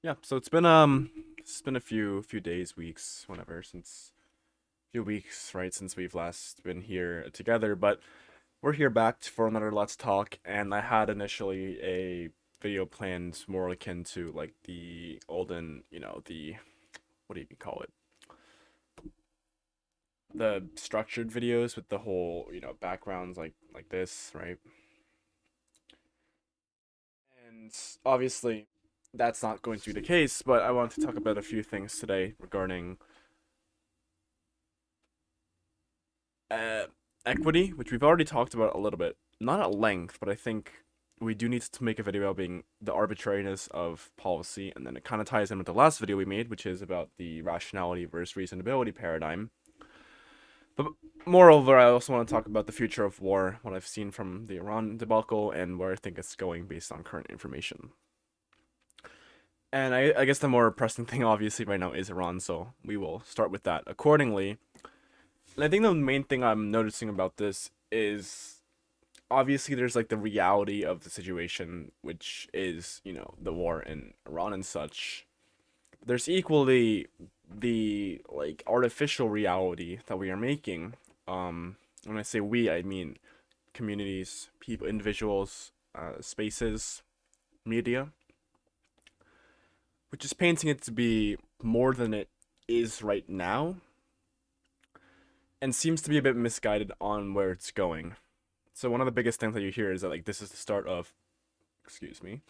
Yeah, so it's been a few days, weeks, whatever, since few weeks, right, since we've last been here together, but we're here back for another Let's Talk, and I had initially a video planned more akin to like the olden, the what do you call it? The structured videos with the whole, backgrounds like this, right? And obviously that's not going to be the case, but I want to talk about a few things today regarding uh, equity, which we've already talked about a little bit, not at length, but I think we do need to make a video about being the arbitrariness of policy, and then it kind of ties in with the last video we made, which is about the rationality versus reasonability paradigm. But moreover, I also want to talk about the future of war, what I've seen from the Iran debacle, and where I think it's going based on current information. And I guess the more pressing thing, obviously, right now is Iran, so we will start with that accordingly. And I think the main thing I'm noticing about this is obviously there's like the reality of the situation, which is, the war in Iran and such. There's equally the like artificial reality that we are making. When I say we, I mean communities, people, individuals, spaces, media, which is painting it to be more than it is right now, and seems to be a bit misguided on where it's going. So one of the biggest things that you hear is that like this is the start of, excuse me,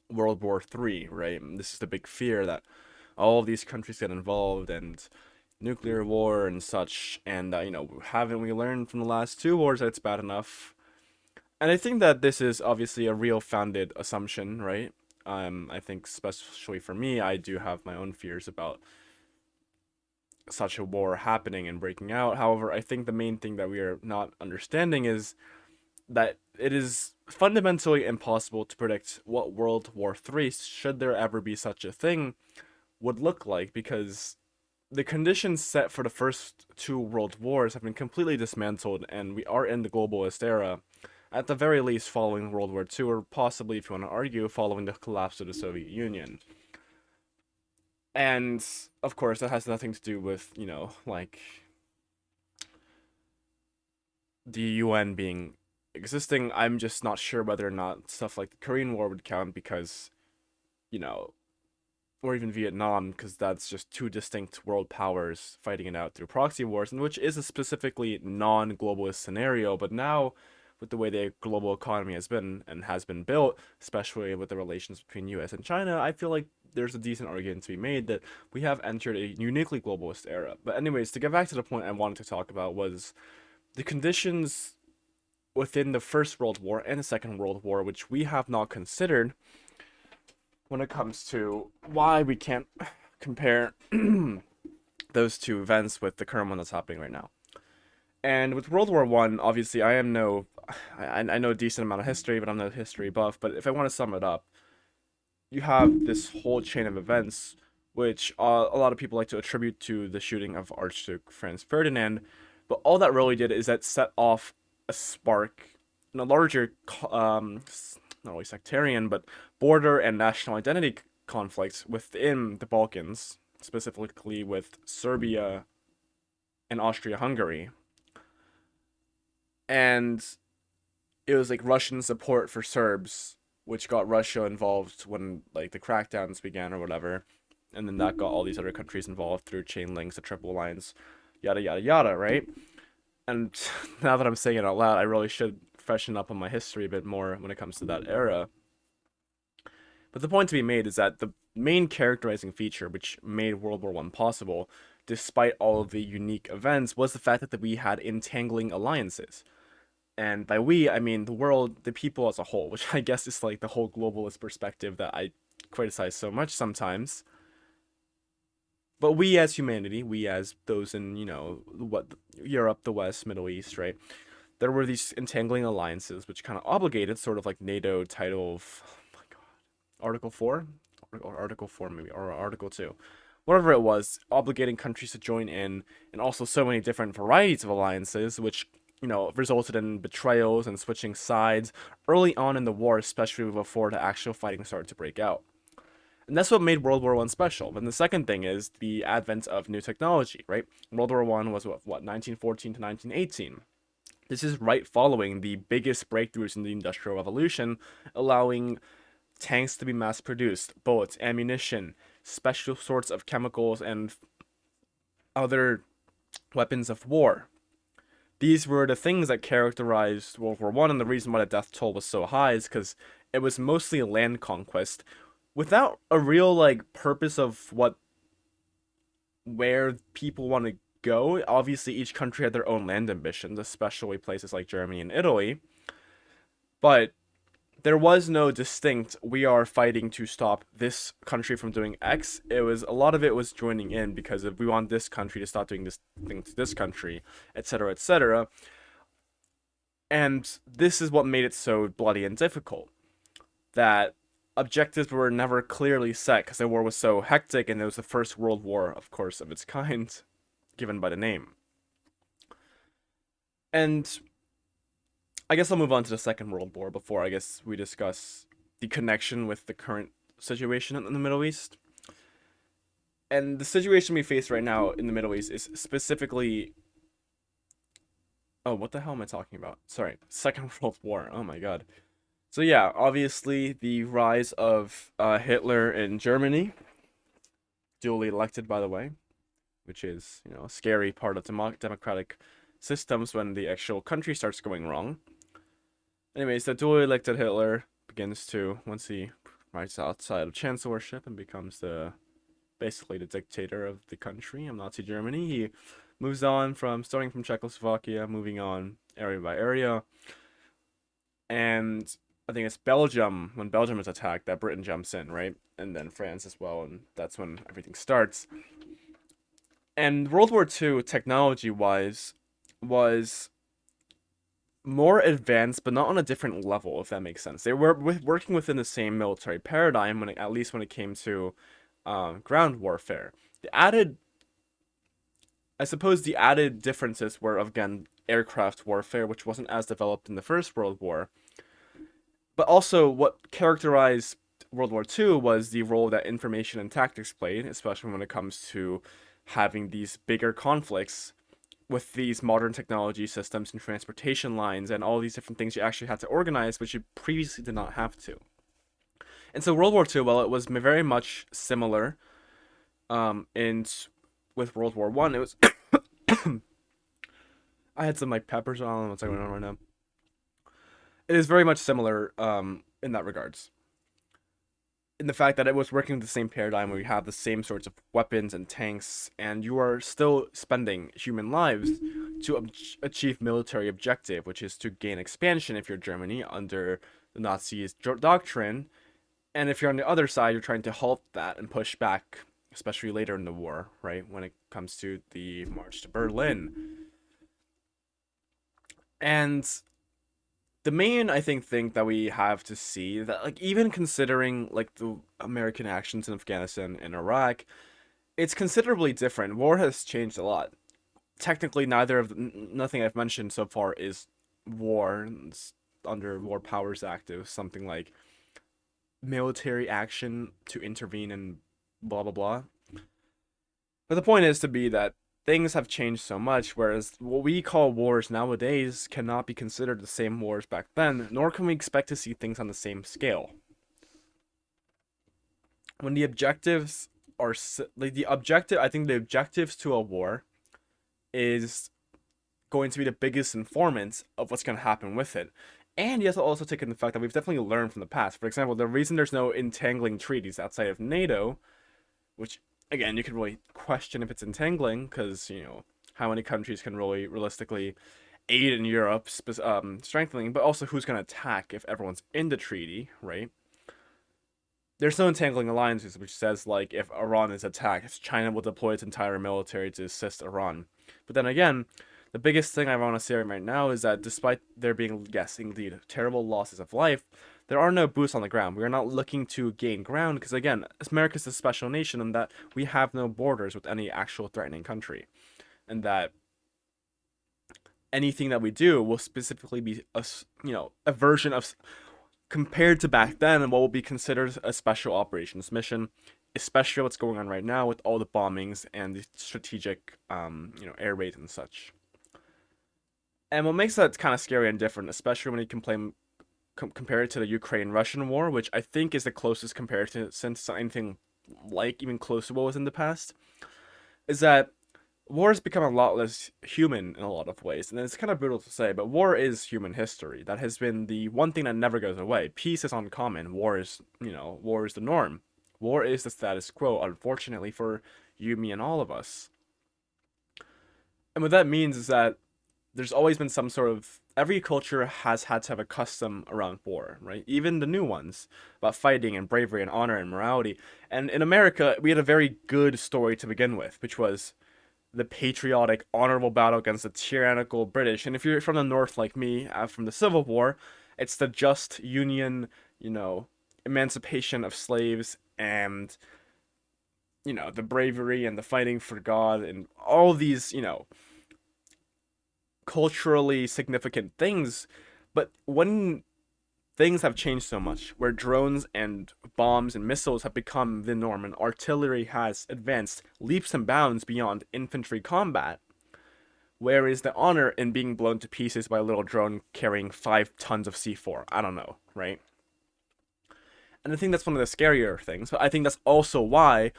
World War III, right? And this is the big fear that all of these countries get involved and nuclear war and such. And haven't we learned from the last two wars that it's bad enough? And I think that this is obviously a real founded assumption, right? I think especially for me, I do have my own fears about such a war happening and breaking out. However, I think the main thing that we are not understanding is that it is fundamentally impossible to predict what World War III, should there ever be such a thing, would look like, because the conditions set for the first two world wars have been completely dismantled, and we are in the globalist era, at the very least following World War II, or possibly, if you want to argue, following the collapse of the Soviet Union. And of course, that has nothing to do with, like the UN being existing. I'm just not sure whether or not stuff like the Korean War would count because, you know, or even Vietnam, because that's just two distinct world powers fighting it out through proxy wars, and which is a specifically non-globalist scenario. But now, with the way the global economy has been and has been built, especially with the relations between U.S. and China, I feel like there's a decent argument to be made that we have entered a uniquely globalist era. But anyways, to get back to the point I wanted to talk about was the conditions within the First World War and the Second World War, which we have not considered when it comes to why we can't compare those two events with the current one that's happening right now. And with World War One, obviously, I know a decent amount of history, but I'm no history buff. But if I want to sum it up, you have this whole chain of events, which a lot of people like to attribute to the shooting of Archduke Franz Ferdinand. But all that really did is that set off a spark in a larger, not only sectarian, but border and national identity conflicts within the Balkans, specifically with Serbia and Austria-Hungary. And it was like Russian support for Serbs, which got Russia involved when like the crackdowns began or whatever. And then that got all these other countries involved through chain links, the Triple Alliance, yada yada yada, right? And now that I'm saying it out loud, I really should freshen up on my history a bit more when it comes to that era. But the point to be made is that the main characterizing feature which made World War One possible, despite all of the unique events, was the fact that we had entangling alliances. And by we, I mean the world, the people as a whole, which I guess is like the whole globalist perspective that I criticize so much sometimes. But we as humanity, we as those in, what Europe, the West, Middle East, right? There were these entangling alliances which kind of obligated, sort of like NATO title of, oh my god, Article 4? Or Article 4 maybe, or Article 2. Whatever it was, obligating countries to join in, and also so many different varieties of alliances, which, resulted in betrayals and switching sides early on in the war, especially before the actual fighting started to break out. And that's what made World War One special. And the second thing is the advent of new technology, right? World War One was what 1914 to 1918. This is right following the biggest breakthroughs in the Industrial Revolution, allowing tanks to be mass produced, bullets, ammunition, special sorts of chemicals, and other weapons of war. These were the things that characterized World War One, and the reason why the death toll was so high is because it was mostly land conquest, without a real like purpose of what where people want to go. Obviously, each country had their own land ambitions, especially places like Germany and Italy. But there was no distinct we are fighting to stop this country from doing X. It was a lot of it was joining in because of we want this country to stop doing this thing to this country, etc., etc. And this is what made it so bloody and difficult. That objectives were never clearly set because the war was so hectic, and it was the first world war, of course, of its kind, given by the name. And I guess I'll move on to the Second World War before I guess we discuss the connection with the current situation in the Middle East. And the situation we face right now in the Middle East is specifically. Oh, what the hell am I talking about? Sorry, Second World War. Oh my god. So yeah, obviously the rise of Hitler in Germany, duly elected by the way, which is a scary part of democratic systems when the actual country starts going wrong. Anyways, the duly elected Hitler begins to once he rises outside of chancellorship and becomes the basically the dictator of the country of Nazi Germany. He moves on from starting from Czechoslovakia, moving on area by area, and I think it's Belgium. When Belgium is attacked, that Britain jumps in, right? And then France as well, and that's when everything starts. And World War II, technology wise, was more advanced, but not on a different level, if that makes sense. They were working within the same military paradigm at least when it came to ground warfare. I suppose, the added differences were again aircraft warfare, which wasn't as developed in the First World War. But also, what characterized World War II was the role that information and tactics played, especially when it comes to having these bigger conflicts with these modern technology systems and transportation lines and all these different things you actually had to organize, which you previously did not have to. And so World War II, well, it was very much similar. In with World War One, it was. I had some like peppers on. What's going on right now? It is very much similar in that regards. In the fact that it was working with the same paradigm where you have the same sorts of weapons and tanks, and you are still spending human lives to achieve military objective, which is to gain expansion if you're Germany under the Nazis' doctrine, and if you're on the other side, you're trying to halt that and push back, especially later in the war, right? When it comes to the March to Berlin. And the main I think thing that we have to see that like even considering like the American actions in Afghanistan and Iraq, it's considerably different. War has changed a lot. Technically, neither of nothing I've mentioned so far is war. It's under War Powers Act. It was something like military action to intervene and blah blah blah. But the point is to be that things have changed so much, whereas what we call wars nowadays cannot be considered the same wars back then, nor can we expect to see things on the same scale. When the objectives are like the objective, I think the objectives to a war is going to be the biggest informant of what's going to happen with it. And you have to also take in the fact that we've definitely learned from the past. For example, the reason there's no entangling treaties outside of NATO, which again, you can really question if it's entangling because how many countries can really realistically aid in Europe strengthening, but also who's going to attack if everyone's in the treaty, right? There's no entangling alliances, which says like if Iran is attacked, China will deploy its entire military to assist Iran. But then again, the biggest thing I want to say right now is that despite there being, yes, indeed, terrible losses of life, there are no boots on the ground. We are not looking to gain ground because, again, America's a special nation in that we have no borders with any actual threatening country. And that anything that we do will specifically be a version of compared to back then and what will be considered a special operations mission, especially what's going on right now with all the bombings and the strategic, air raids and such. And what makes that kind of scary and different, especially when you compare it to the Ukraine-Russian war, which I think is the closest comparison since anything like even close to what was in the past, is that war has become a lot less human in a lot of ways. And it's kind of brutal to say, but war is human history. That has been the one thing that never goes away. Peace is uncommon. War is the norm. War is the status quo, unfortunately, for you, me, and all of us. And what that means is that there's always been some sort of every culture has had to have a custom around war, right? Even the new ones about fighting and bravery and honor and morality. And in America, we had a very good story to begin with, which was the patriotic, honorable battle against the tyrannical British. And if you're from the North like me, from the Civil War, it's the just Union, emancipation of slaves and, the bravery and the fighting for God and all these, culturally significant things. But when things have changed so much, where drones and bombs and missiles have become the norm and artillery has advanced leaps and bounds beyond infantry combat, where is the honor in being blown to pieces by a little drone carrying 5 tons of C4? I don't know, right? And I think that's one of the scarier things, but I think that's also why,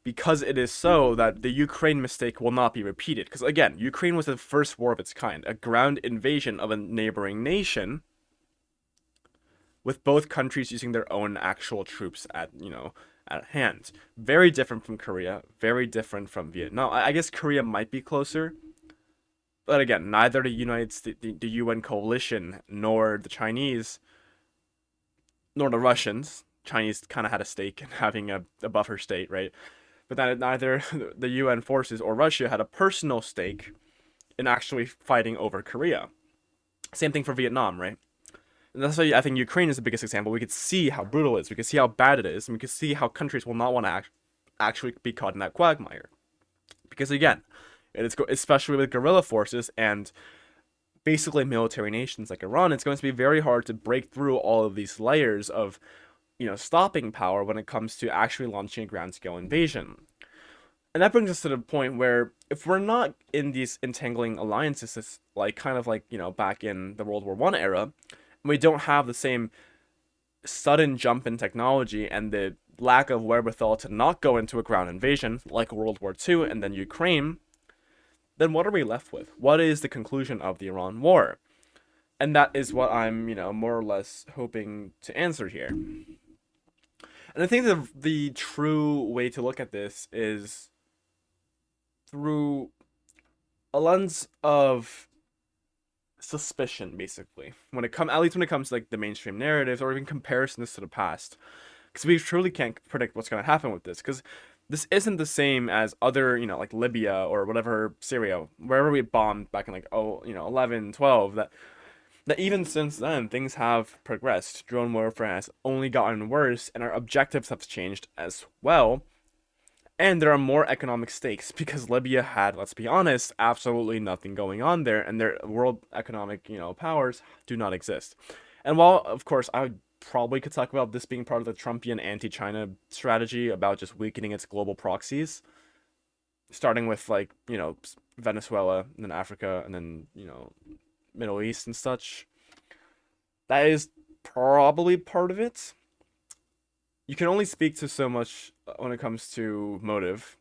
because it is so, that the Ukraine mistake will not be repeated. Because again, Ukraine was the first war of its kind, a ground invasion of a neighboring nation, with both countries using their own actual troops at hand. Very different from Korea, very different from Vietnam. I guess Korea might be closer, but again, neither the United States, the UN coalition, nor the Chinese, nor the Russians. Chinese kind of had a stake in having a buffer state, right? But that neither the UN forces or Russia had a personal stake in actually fighting over Korea. Same thing for Vietnam, right? And that's why I think Ukraine is the biggest example. We could see how brutal it is. We could see how bad it is. And we could see how countries will not want to actually be caught in that quagmire. Because again, especially with guerrilla forces and basically military nations like Iran, it's going to be very hard to break through all of these layers of, stopping power when it comes to actually launching a ground scale invasion. And that brings us to the point where if we're not in these entangling alliances, it's like kind of like, back in the World War I era, and we don't have the same sudden jump in technology and the lack of wherewithal to not go into a ground invasion like World War II and then Ukraine, then what are we left with? What is the conclusion of the Iran war? And that is what I'm, more or less hoping to answer here. And I think the true way to look at this is through a lens of suspicion, basically. At least when it comes to like the mainstream narratives or even comparisons to the past, because we truly can't predict what's going to happen with this. Because this isn't the same as other, like Libya or whatever, Syria, wherever we bombed back in like 11, 12. That even since then things have progressed. Drone warfare has only gotten worse, and our objectives have changed as well. And there are more economic stakes because Libya had, let's be honest, absolutely nothing going on there, and their world economic, powers do not exist. And while, of course, I probably could talk about this being part of the Trumpian anti-China strategy about just weakening its global proxies, starting with like, Venezuela, and then Africa, and then, Middle East and such. That is probably part of it. You can only speak to so much when it comes to motive,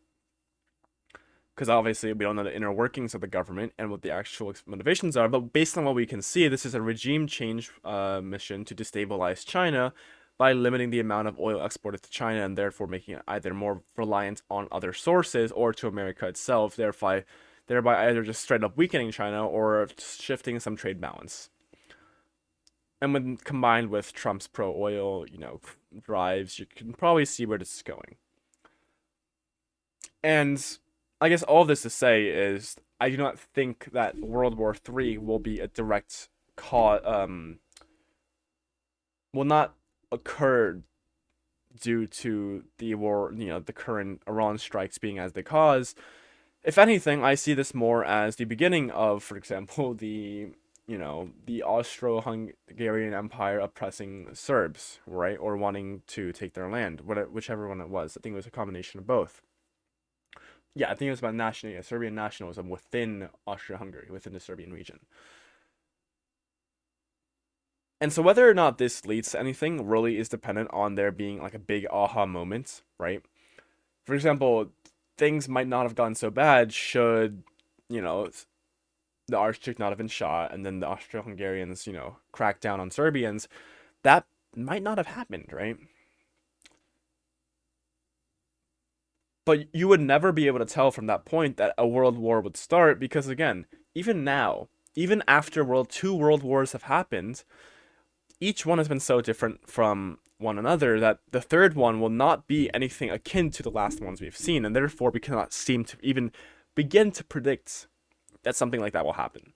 because obviously we don't know the inner workings of the government and what the actual motivations are. But based on what we can see, this is a regime change mission to destabilize China by limiting the amount of oil exported to China and therefore making it either more reliant on other sources or to America itself, thereby either just straight up weakening China or shifting some trade balance. And when combined with Trump's pro-oil, drives, you can probably see where this is going. And I guess all this to say is I do not think that World War III will be a direct cause, will not occur due to the war, the current Iran strikes being as the cause. If anything, I see this more as the beginning of, for example, the the Austro-Hungarian Empire oppressing Serbs, right? Or wanting to take their land, whichever one it was. I think it was a combination of both. Yeah, I think it was about Serbian nationalism within Austria-Hungary, within the Serbian region. And so whether or not this leads to anything really is dependent on there being like a big aha moment, right? For example, things might not have gone so bad should, you know, the Archduke not have been shot and then the Austro-Hungarians, crack down on Serbians. That might not have happened, right? But you would never be able to tell from that point that a world war would start because again, even now, even after two world wars have happened, each one has been so different from one another that the third one will not be anything akin to the last ones we've seen, and therefore we cannot seem to even begin to predict that something like that will happen.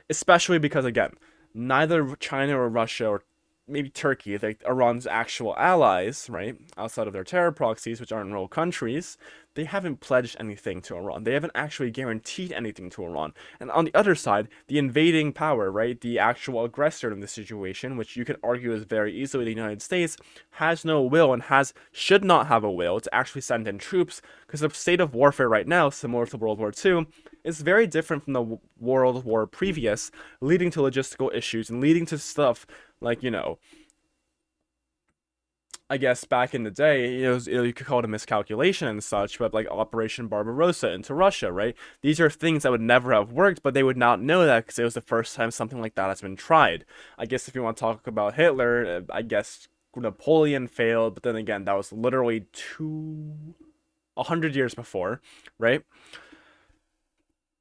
Especially because, again, neither China or Russia or maybe Turkey, like Iran's actual allies, right, outside of their terror proxies, which aren't real countries, they haven't pledged anything to Iran. They haven't actually guaranteed anything to Iran. And on the other side, the invading power, right, the actual aggressor in the situation, which you could argue is very easily the United States, has no will and should not have a will to actually send in troops, because the state of warfare right now, similar to World War II, is very different from the World War previous, leading to logistical issues and leading to stuff like, I guess back in the day, you could call it a miscalculation and such, but like Operation Barbarossa into Russia, right? These are things that would never have worked, but they would not know that because it was the first time something like that has been tried. I guess if you want to talk about Hitler, I guess Napoleon failed, but then again, that was literally 100 years before, right?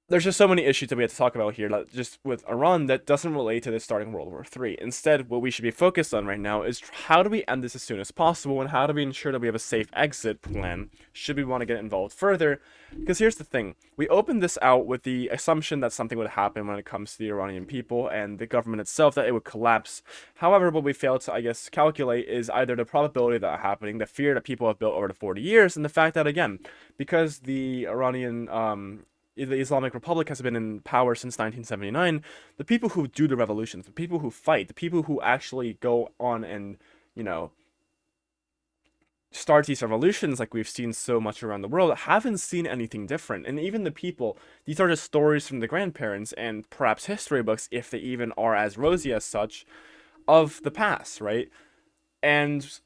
There's just so many issues that we have to talk about here, like just with Iran, that doesn't relate to this starting World War III. Instead, what we should be focused on right now is how do we end this as soon as possible, and how do we ensure that we have a safe exit plan should we want to get involved further. Because here's the thing, we opened this out with the assumption that something would happen when it comes to the Iranian people and the government itself, that it would collapse. However, what we failed to, I guess, calculate is either the probability of that happening, the fear that people have built over the 40 years, and the fact that, again, because the Iranian the Islamic Republic has been in power since 1979, the people who do the revolutions, the people who fight, the people who actually go on and, you know, start these revolutions like we've seen so much around the world, haven't seen anything different. And even the people, these are just stories from the grandparents and perhaps history books, if they even are as rosy as such, of the past, right? And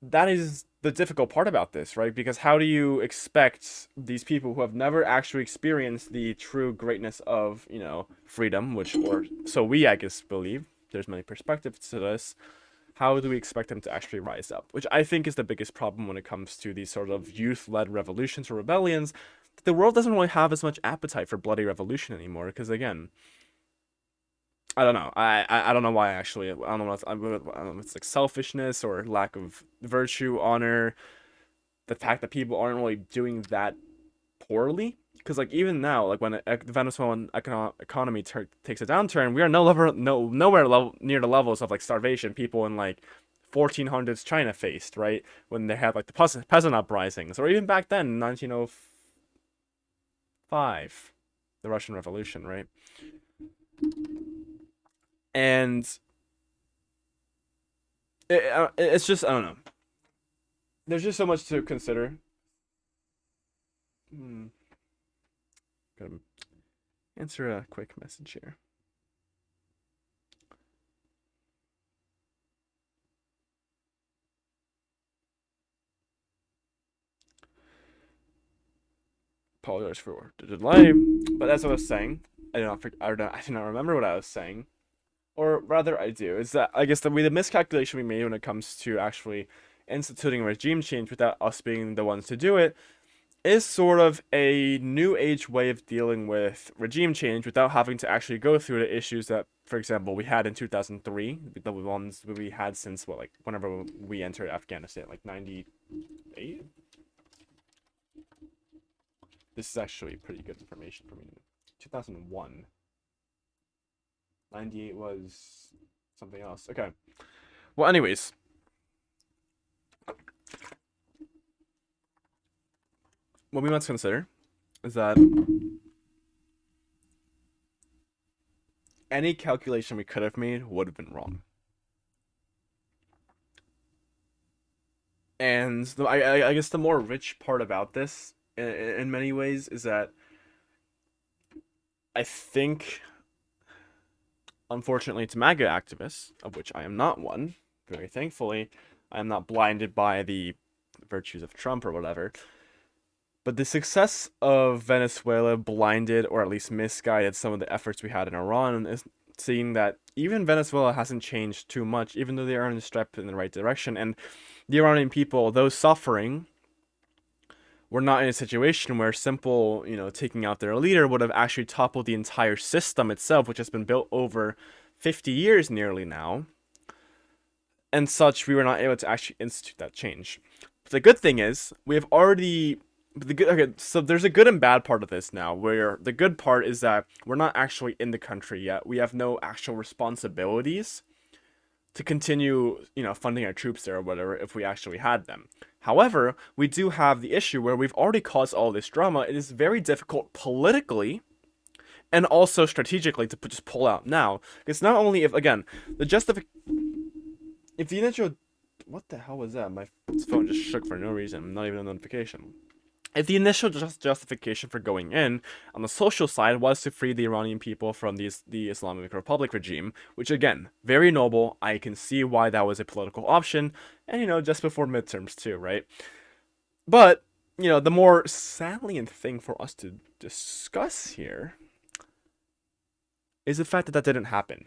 that is the difficult part about this, right? Because how do you expect these people who have never actually experienced the true greatness of, freedom, which, or so we, I guess, believe, there's many perspectives to this, how do we expect them to actually rise up? Which I think is the biggest problem when it comes to these sort of youth-led revolutions or rebellions. The world doesn't really have as much appetite for bloody revolution anymore, because again, I don't know. I don't know why actually. I don't know. I don't know. It's like selfishness or lack of virtue, honor. The fact that people aren't really doing that poorly. Because like even now, like when the Venezuelan economy takes a downturn, we are nowhere near the levels of like starvation people in like 1400s China faced, right? When they had like the peasant uprisings, or even back then, 1905, the Russian Revolution, right? And it's just, I don't know. There's just so much to consider. Hmm. Gotta answer a quick message here. Apologize for the delay, but as I was saying, I do not remember what I was saying, or rather, I do. Is that I guess the miscalculation we made when it comes to actually instituting regime change without us being the ones to do it is sort of a new age way of dealing with regime change without having to actually go through the issues that, for example, we had in 2003, the ones we had since what, like whenever we entered Afghanistan, like 98. This is actually pretty good information for me. 2001. 98 was something else. Okay. Well, anyways, what we must consider is that any calculation we could have made would have been wrong. And I guess the more rich part about this, in many ways, is that I think, unfortunately, to MAGA activists, of which I am not one, very thankfully, I am not blinded by the virtues of Trump or whatever. But the success of Venezuela blinded or at least misguided some of the efforts we had in Iran, is seeing that even Venezuela hasn't changed too much, even though they are in a step in the right direction. And the Iranian people, though suffering, were not in a situation where simple, taking out their leader would have actually toppled the entire system itself, which has been built over 50 years nearly now. And such, we were not able to actually institute that change. But the good thing is, we have already okay, so there's a good and bad part of this now, where the good part is that we're not actually in the country yet. We have no actual responsibilities to continue, funding our troops there or whatever if we actually had them. However, we do have the issue where we've already caused all this drama. It is very difficult politically and also strategically to just pull out now. It's not only if, again, if the initial, what the hell was that? My phone just shook for no reason, not even a notification. If the initial justification for going in on the social side was to free the Iranian people from the Islamic Republic regime, which again, very noble, I can see why that was a political option, and just before midterms too, right? But, the more salient thing for us to discuss here is the fact that that didn't happen.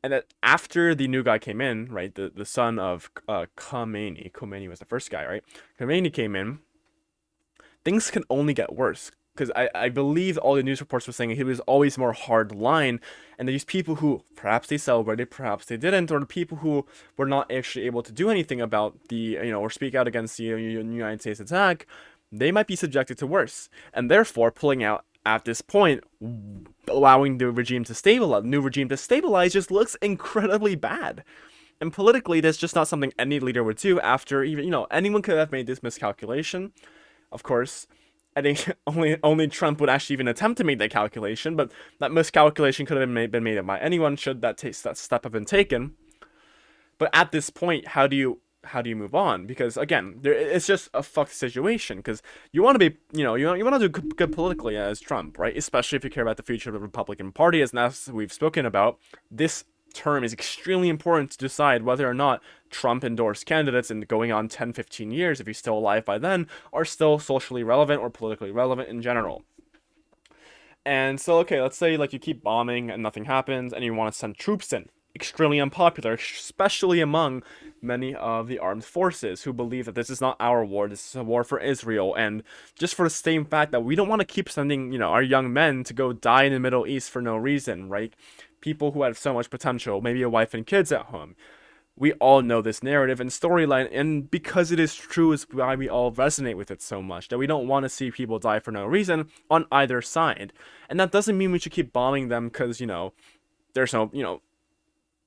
And that after the new guy came in, right, the son of Khomeini was the first guy, right? Khomeini came in, things can only get worse. Because I believe all the news reports were saying he was always more hard line, and these people who perhaps they celebrated, perhaps they didn't, or the people who were not actually able to do anything about or speak out against the United States attack, they might be subjected to worse, and therefore pulling out at this point, allowing the new regime to stabilize, just looks incredibly bad. And politically, that's just not something any leader would do after even anyone could have made this miscalculation. Of course, I think only Trump would actually even attempt to make that calculation, but that miscalculation could have been made by anyone should that step have been taken. But at this point, how do you move on? Because again, it's just a fucked situation. Because you want to be, you want to do good politically as Trump, right? Especially if you care about the future of the Republican Party, as we've spoken about. This term is extremely important to decide whether or not Trump endorsed candidates and going on 10, 15 years, if he's still alive by then, are still socially relevant or politically relevant in general. And so, okay, let's say you keep bombing and nothing happens and you want to send troops in. Extremely unpopular, especially among many of the armed forces who believe that this is not our war, this is a war for Israel, and just for the same fact that we don't want to keep sending, our young men to go die in the Middle East for no reason, right? People who have so much potential, maybe a wife and kids at home. We all know this narrative and storyline, and because it is true is why we all resonate with it so much, that we don't want to see people die for no reason on either side. And that doesn't mean we should keep bombing them because, there's no,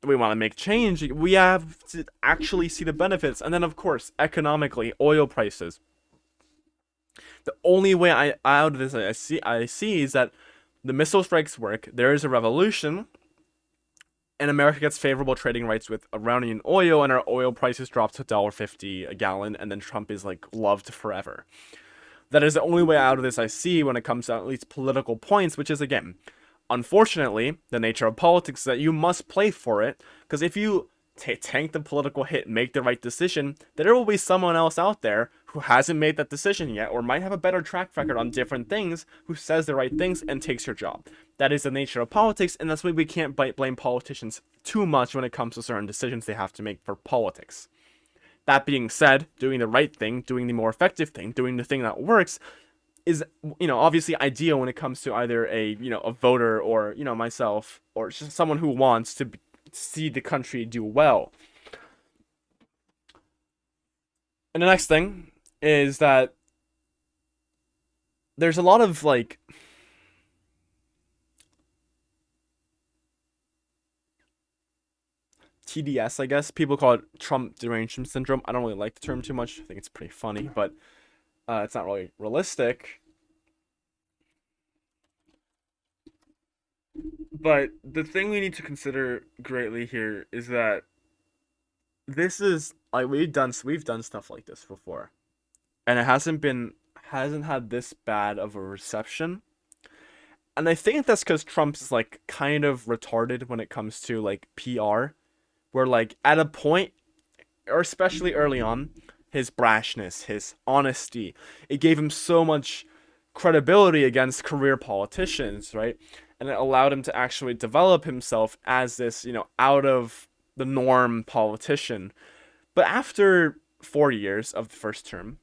we want to make change. We have to actually see the benefits. And then, of course, economically, oil prices. The only way out of this I see is that the missile strikes work, there is a revolution, and America gets favorable trading rights with Iranian oil, and our oil prices drop to $1.50 a gallon, and then Trump is loved forever. That is the only way out of this I see when it comes to at least political points, which is, again, unfortunately, the nature of politics is that you must play for it, because if you tank the political hit, make the right decision, there will be someone else out there who hasn't made that decision yet, or might have a better track record on different things, who says the right things and takes your job. That is the nature of politics, and that's why we can't blame politicians too much when it comes to certain decisions they have to make for politics. That being said, doing the right thing, doing the more effective thing, doing the thing that works, is obviously ideal when it comes to either a voter or myself or just someone who wants to see the country do well. And the next thing is that there's a lot of TDS, I guess. People call it Trump derangement syndrome. I don't really like the term too much. I think it's pretty funny, but it's not really realistic. But the thing we need to consider greatly here is that this is like we've done stuff like this before, and it hasn't had this bad of a reception. And I think that's because Trump's like kind of retarded when it comes to like PR, where like at a point, or especially early on, his brashness, his honesty, it gave him so much credibility against career politicians, right? And it allowed him to actually develop himself as this, out of the norm politician. But after 4 years of the first term,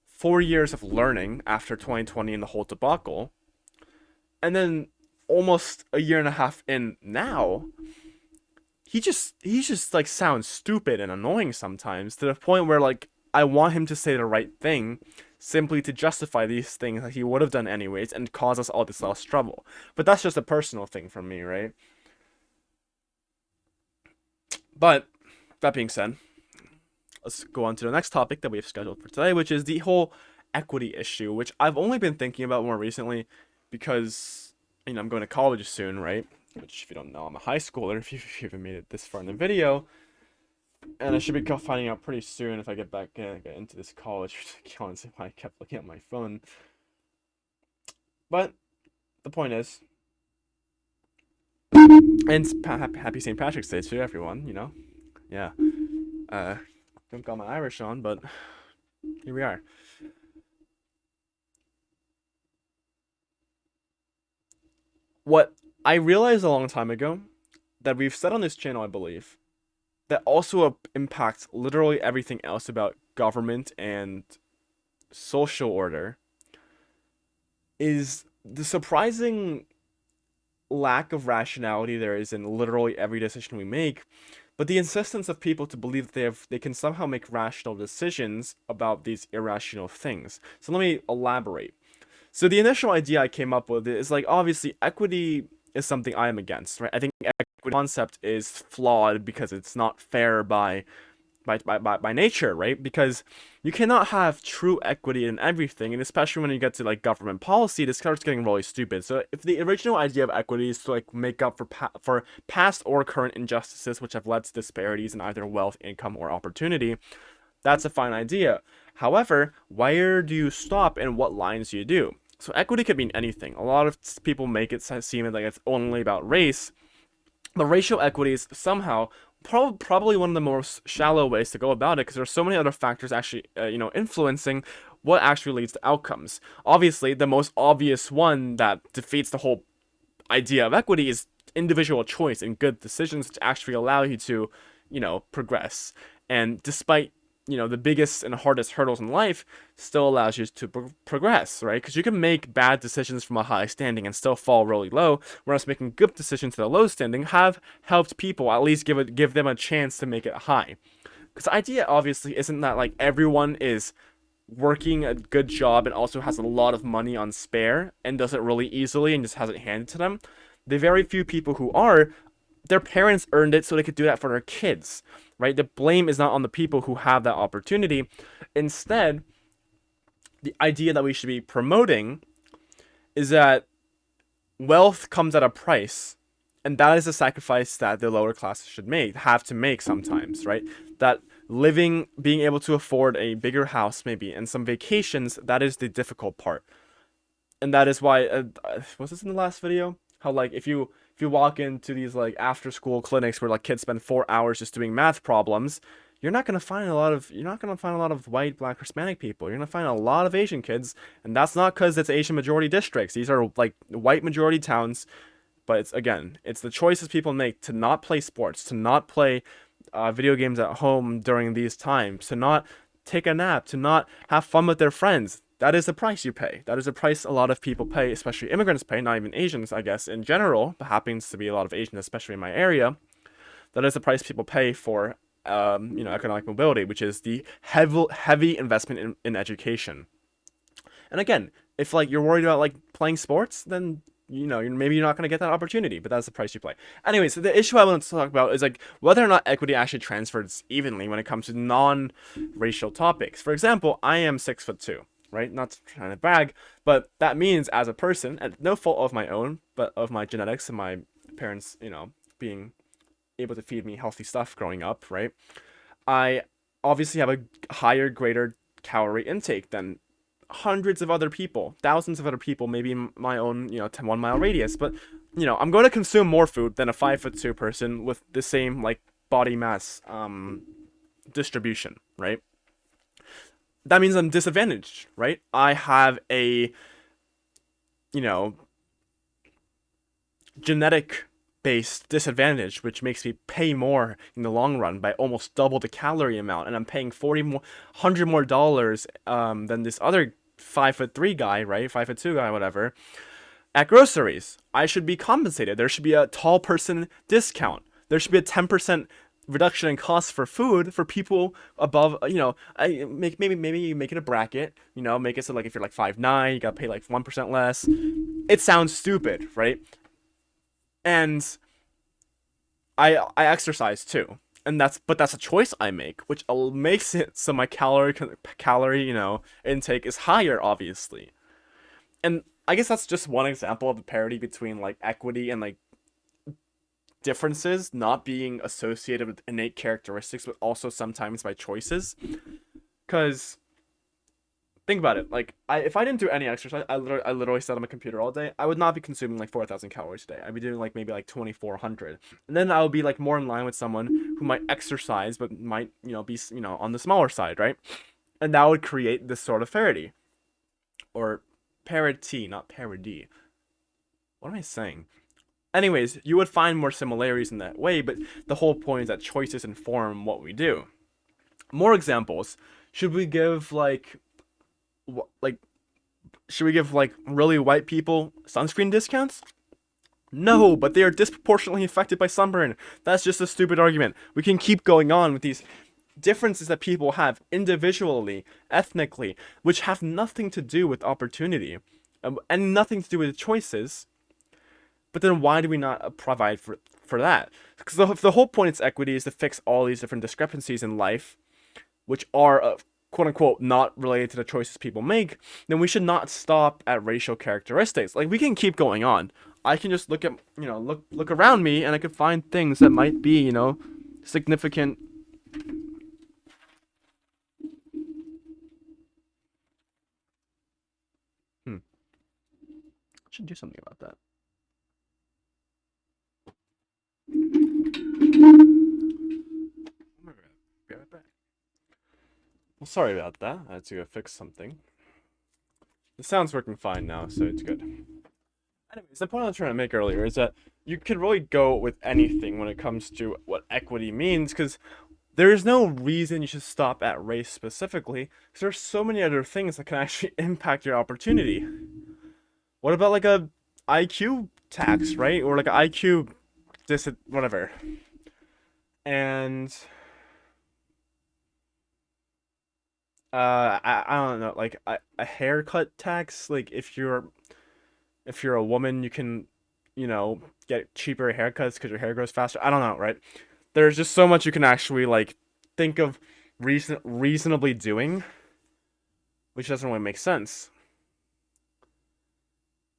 4 years of learning after 2020 and the whole debacle, and then almost a year and a half in now, he just like sounds stupid and annoying sometimes to the point where like I want him to say the right thing simply to justify these things that he would have done anyways and cause us all this less trouble. But that's just a personal thing for me, right? But that being said, let's go on to the next topic that we have scheduled for today, which is the whole equity issue, which I've only been thinking about more recently because I'm going to college soon, right? Which, if you don't know, I'm a high schooler. If you haven't made it this far in the video, and I should be finding out pretty soon if I get into this college. Honestly, why I kept looking at my phone. But the point is, and happy St. Patrick's Day to everyone. Yeah. Don't got my Irish on, but here we are. What I realized a long time ago that we've said on this channel, I believe, that also impacts literally everything else about government and social order is the surprising lack of rationality there is in literally every decision we make, but the insistence of people to believe that they can somehow make rational decisions about these irrational things. So let me elaborate. So the initial idea I came up with is like obviously equity is something I am against, right? I think equity concept is flawed because it's not fair by nature, right? Because you cannot have true equity in everything, and especially when you get to like government policy, this starts getting really stupid. So if the original idea of equity is to like make up for past or current injustices which have led to disparities in either wealth, income, or opportunity, that's a fine idea. However, where do you stop and what lines do you do? So equity could mean anything. A lot of people make it seem like it's only about race, but racial equity is somehow probably one of the most shallow ways to go about it because there's so many other factors actually influencing what actually leads to outcomes. Obviously, the most obvious one that defeats the whole idea of equity is individual choice and good decisions to actually allow you to progress. And despite the biggest and hardest hurdles in life, still allows you to progress, right? Because you can make bad decisions from a high standing and still fall really low, whereas making good decisions at a low standing have helped people at least give them a chance to make it high. Because the idea obviously isn't that like everyone is working a good job and also has a lot of money on spare and does it really easily and just has it handed to them. The very few people who are, their parents earned it so they could do that for their kids, right? The blame is not on the people who have that opportunity. Instead, the idea that we should be promoting is that wealth comes at a price, and that is a sacrifice that the lower classes should have to make sometimes, right? That living, being able to afford a bigger house maybe and some vacations, that is the difficult part. And that is why was this in the last video? How like if you walk into these like after school clinics where like kids spend 4 hours just doing math problems, you're not gonna find a lot of white, black, Hispanic people. You're gonna find a lot of Asian kids, and that's not because it's Asian majority districts. These are like white majority towns, but it's the choices people make to not play sports, to not play video games at home during these times, to not take a nap, to not have fun with their friends. That is the price you pay. That is a price a lot of people pay, especially immigrants pay, not even Asians, I guess, in general, but happens to be a lot of Asians, especially in my area. That is the price people pay for, economic mobility, which is the heavy investment in education. And again, if like you're worried about like playing sports, then maybe you're not going to get that opportunity, but that's the price you pay. Anyway, so the issue I want to talk about is like whether or not equity actually transfers evenly when it comes to non-racial topics. For example, I am 6'2", right? Not trying to brag, but that means as a person, at no fault of my own, but of my genetics and my parents, being able to feed me healthy stuff growing up, right? I obviously have a higher, greater calorie intake than hundreds of other people, thousands of other people, maybe in my own, 1 mile radius. But, I'm going to consume more food than a 5'2" person with the same, like, body mass distribution, right? That means I'm disadvantaged, right? I have a, you know, genetic based disadvantage, which makes me pay more in the long run by almost double the calorie amount, and I'm paying 100 more dollars than this other 5'3" guy, right? 5'2" guy, whatever. At groceries, I should be compensated. There should be a tall person discount. There should be a 10% reduction in costs for food for people above. I maybe you make it a bracket. Make it so like if you're like 5'9", you gotta pay like 1% less. It sounds stupid, right? And I exercise too, and that's a choice I make, which makes it so my calorie intake is higher, obviously. And I guess that's just one example of the parity between like equity and like differences not being associated with innate characteristics, but also sometimes by choices. Because think about it, like if I didn't do any exercise, I literally sat on my computer all day, I would not be consuming like 4,000 calories a day. I'd be doing like maybe like 2,400, and then I would be like more in line with someone who might exercise but might be on the smaller side, right? And that would create this sort of parity, or parity, not parody. What am I saying? Anyways, you would find more similarities in that way, but the whole point is that choices inform what we do. More examples. Should we give like should we give like really white people sunscreen discounts? No, but they are disproportionately affected by sunburn. That's just a stupid argument. We can keep going on with these differences that people have individually, ethnically, which have nothing to do with opportunity, and nothing to do with choices. But then why do we not provide for that? Because if the whole point of equity is to fix all these different discrepancies in life, which are quote unquote not related to the choices people make, then we should not stop at racial characteristics. Like we can keep going on. I can just look at look around me, and I could find things that might be significant. I should do something about that. Be right back. Well, sorry about that. I had to go fix something. The sound's working fine now, so it's good. Anyways, the point I was trying to make earlier is that you could really go with anything when it comes to what equity means, because there is no reason you should stop at race specifically, because there's so many other things that can actually impact your opportunity. What about like a IQ tax, right? Or like an IQ whatever. And I don't know, like a haircut tax. Like if you're a woman, you can get cheaper haircuts because your hair grows faster. I don't know, right? There's just so much you can actually like think of reasonably doing, which doesn't really make sense.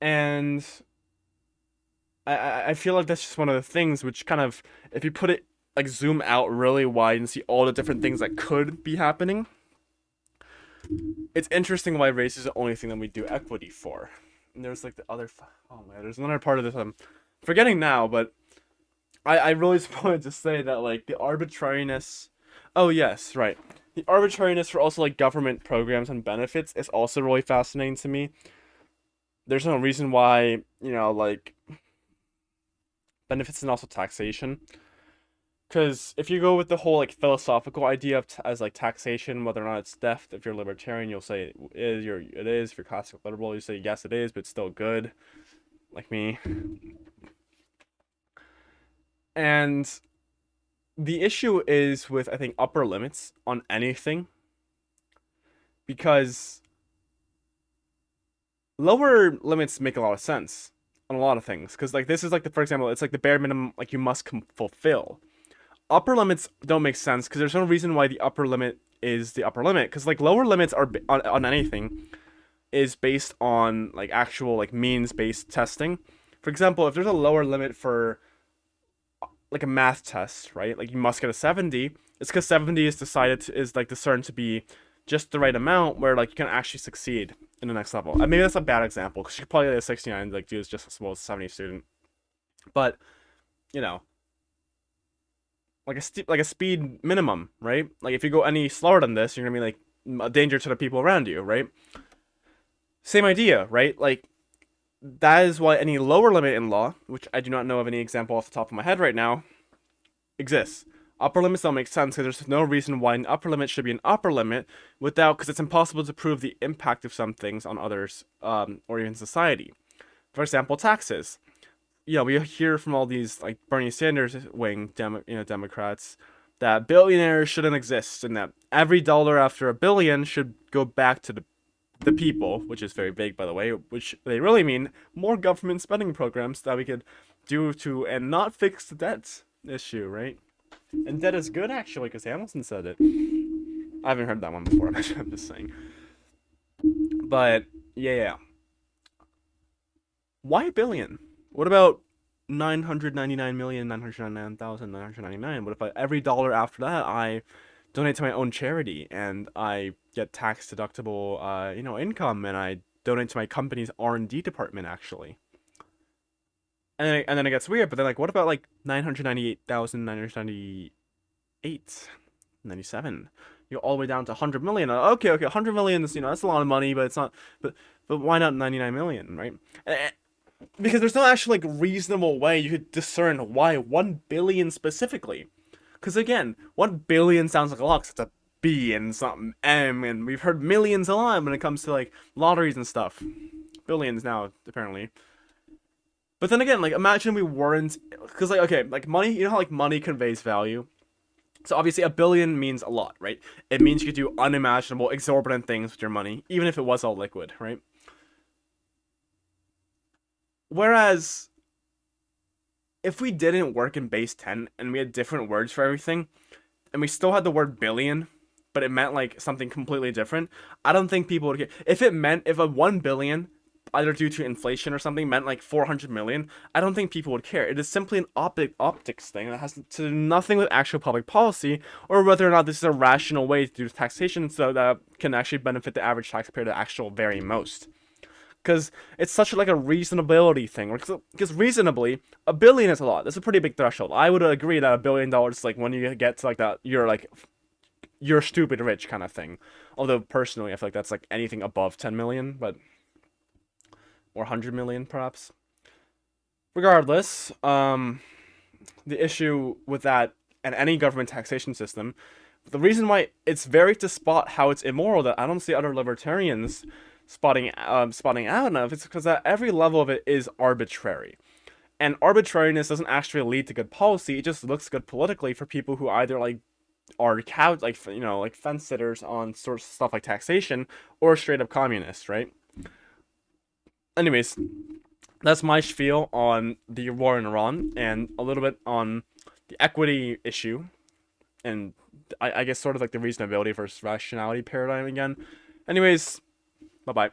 And I feel like that's just one of the things which kind of, if you put it like zoom out really wide and see all the different things that could be happening, it's interesting why race is the only thing that we do equity for. And there's like the other, oh man, there's another part of this I'm forgetting now, but I really just wanted to say that like the arbitrariness, oh yes, right. The arbitrariness for also like government programs and benefits is also really fascinating to me. There's no reason why, like benefits and also taxation. Because if you go with the whole like philosophical idea of as like taxation, whether or not it's theft, if you're libertarian, you'll say it is. It is. If you're classical liberal, you say yes, it is, but it's still good, like me. And the issue is with, I think, upper limits on anything, because lower limits make a lot of sense on a lot of things. Because like this is like for example, it's like the bare minimum like you must fulfill. Upper limits don't make sense because there's no reason why the upper limit is the upper limit, because like lower limits are on anything is based on like actual like means based testing. For example, if there's a lower limit for like a math test, right? Like you must get a 70. It's because 70 is is like discerned to be just the right amount where like you can actually succeed in the next level. And maybe that's a bad example because you could probably get a 69 like do just as well as a 70 student. But you know, like like a speed minimum, right? Like if you go any slower than this, you're gonna be like a danger to the people around you, right? Same idea, right? Like that is why any lower limit in law, which I do not know of any example off the top of my head right now, exists. Upper limits don't make sense because there's no reason why an upper limit should be an upper limit without, because it's impossible to prove the impact of some things on others, or even society. For example, taxes. You know, we hear from all these like Bernie Sanders wing, Democrats, that billionaires shouldn't exist and that every dollar after a billion should go back to the people, which is very vague, by the way, which they really mean more government spending programs that we could do to and not fix the debt issue, right? And debt is good, actually, because Hamilton said it. I haven't heard that one before, I'm just saying. But, yeah. Why a billion? What about 999,999,999? What if every dollar after that I donate to my own charity and I get tax deductible, income, and I donate to my company's R&D department actually? And then it gets weird. But then like, what about like 998,998, 97? You go all the way down to 100 million. Okay, 100 million is that's a lot of money, but it's not. But why not 99 million, right? Because there's no actual like reasonable way you could discern why 1 billion specifically. Because again, 1 billion sounds like a lot. 'Cause it's a B and something M, and we've heard millions a lot when it comes to like lotteries and stuff. Billions now apparently. But then again, like imagine we weren't, because like okay, like money. You know how like money conveys value. So obviously a billion means a lot, right? It means you could do unimaginable, exorbitant things with your money, even if it was all liquid, right? Whereas if we didn't work in base 10 and we had different words for everything, and we still had the word billion, but it meant like something completely different, I don't think people would care. If a 1 billion, either due to inflation or something, meant like 400 million, I don't think people would care. It is simply an optics thing that has to do nothing with actual public policy or whether or not this is a rational way to do taxation so that can actually benefit the average taxpayer the actual very most. Because it's such like a reasonability thing. Because reasonably, a billion is a lot. That's a pretty big threshold. I would agree that $1 billion is like when you get to like that, you're stupid rich kind of thing. Although personally, I feel like that's like anything above 10 million, but or 100 million perhaps. Regardless, the issue with that and any government taxation system, the reason why it's very to spot how it's immoral that I don't see other libertarians spotting out enough, it's because at every level of it is arbitrary. And arbitrariness doesn't actually lead to good policy. It just looks good politically for people who either like are like fence sitters on sort of stuff like taxation or straight up communists, right? Anyways, that's my spiel on the war in Iran and a little bit on the equity issue and I guess sort of like the reasonability versus rationality paradigm again. Anyways, bye bye.